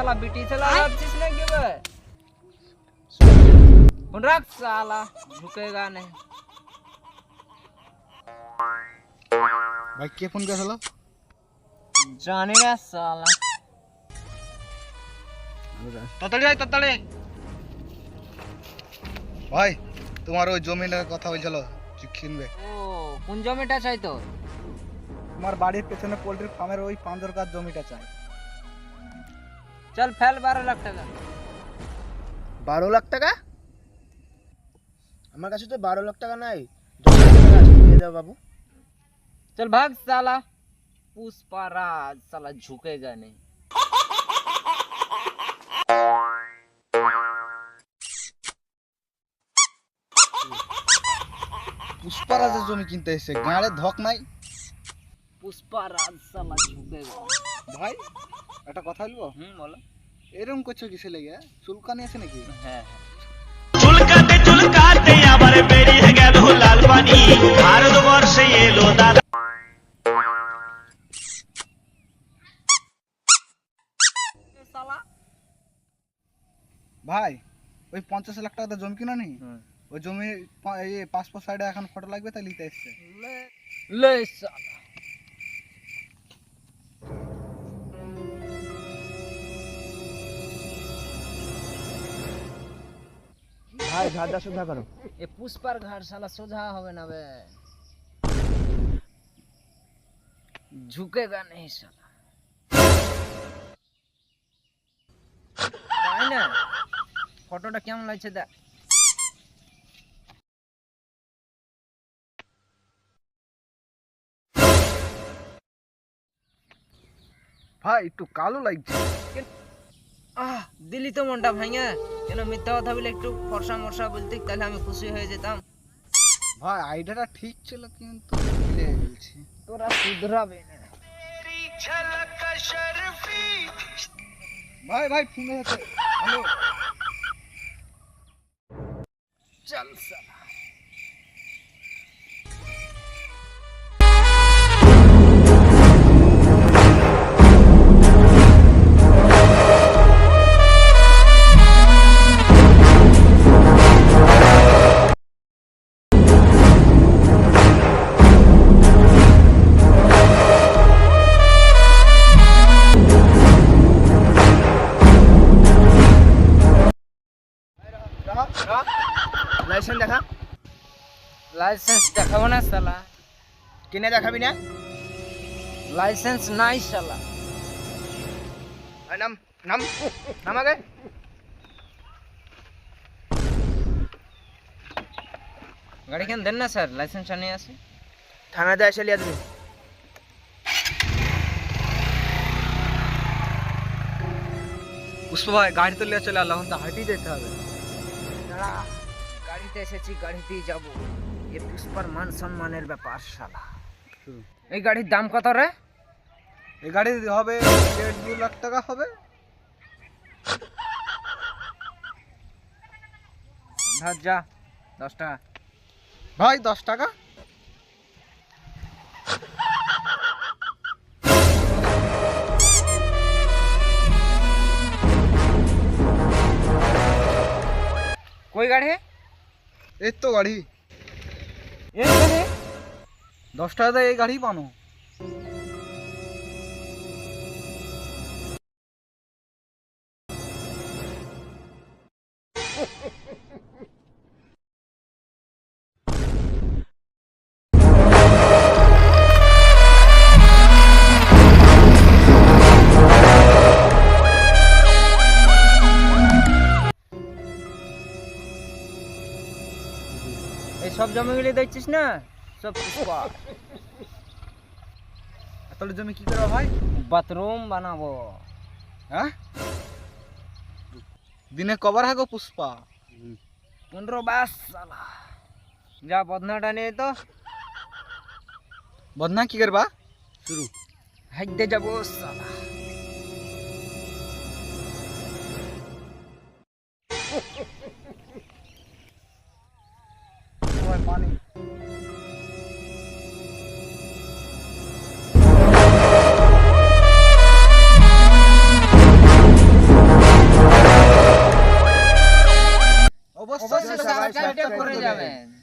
साला बिटी चला वापस ना क्यों बे फोन रख साला झुकेगा नहीं भाई के फोन कर हलो जाने ना साला ततड़े ভাই তোমার ওই জমিটার কথা বলছিল কিনবে ও কোন জমিটা চাই তো তোমার বাড়ির পেছনে পোল্ট্রি ফার্মের ওই 5 কাঠ জমিটা চাই चल फैल 12 लाख টাকা 12 লাখ টাকা আমার কাছে তো 12 লাখ টাকা নাই 10 লাখ টাকা আছে দিয়ে দাও বাবু चल भाग साला पुष्पाराज साला झुकेगा नहीं পুষ্পারাজের জমি কিনতে এসে গাঁড়ে ধক নাই पुष्पाराज साला झुकेगा ভাই একটা কথা বলবো बोलो এরকম করছো কিসে লেগে চুলকানি আছে নাকি হ্যাঁ চুলকাতে চুলকাতে আবার বেরিয়ে গেল লাল পানি ভারতবর্ষে এলো দাদা साला ভাই ওই 50 লাখ টাকা জমি কিনা নি ওই জমি এই পাসপোর্ট সাইডে এখন ফটো লাগবে তাই লিখতে এসছে ले साला ভাই ঝাড়টা সোজা করো ये पुष्पर घर साला सोझा होवे ना बे झुकेगा नहीं साला भाई ना ফটোটা কেমন লাগছে দেখ ভাই একটু কালো লাগছে দিলি তো মনটা ভাঙা কেন মিথ্যা কথা বলে একটু ফর্সা মর্সা বলতে তাহলে আমি খুশি হয়ে যেতাম ভাই আইডিয়াটা ঠিক ছিল কিন্তু ভুলে গেছি তোরা শুধরাবে না ভাই ভাই ফোন হচ্ছে হ্যালো চল সালা লাইসেন্স দেখা লাইসেন্স দেখাবো না সালা কিনে দেখাবি না লাইসেন্স নাই সালা ভাই নাম নাম নাম আগে গাড়ি কেন দেন না স্যার লাইসেন্স নিয়ে আসে থানাতে এসে লিয়া দিবি পুষ্পা ভাই গাড়ি তো লিয়ে চলে আলো এখন তো হাঁটি যেতে হবে দাঁড়া গাড়িতে এসেছি গাড়িতেই যাবো এ পুষ্পার মান সম্মানের ব্যাপার শালা এই গাড়ির দাম কত রে এই গাড়ি হবে 1.5-2 লাখ টাকা হবে ধর যা 10 টাকা ভাই 10 টাকা कोई गाड़ी है এই তো গাড়ি ये गाड़ी है 10 টাকা দিয়ে এই গাড়ি পানো এই সব জমিগুলি দেখছিস না সব পুষ্পা তাহলে জমি কি করবা ভাই বাথরুম বানাবো হ্যাঁ দিনে কবার হাগো পুষ্পা 15-20 সালা যা বদনাটা নিয়ে তো বদনা কি করবা শুরু হাইতে যাবো সালা পানি সরকারিটা করে যাবেন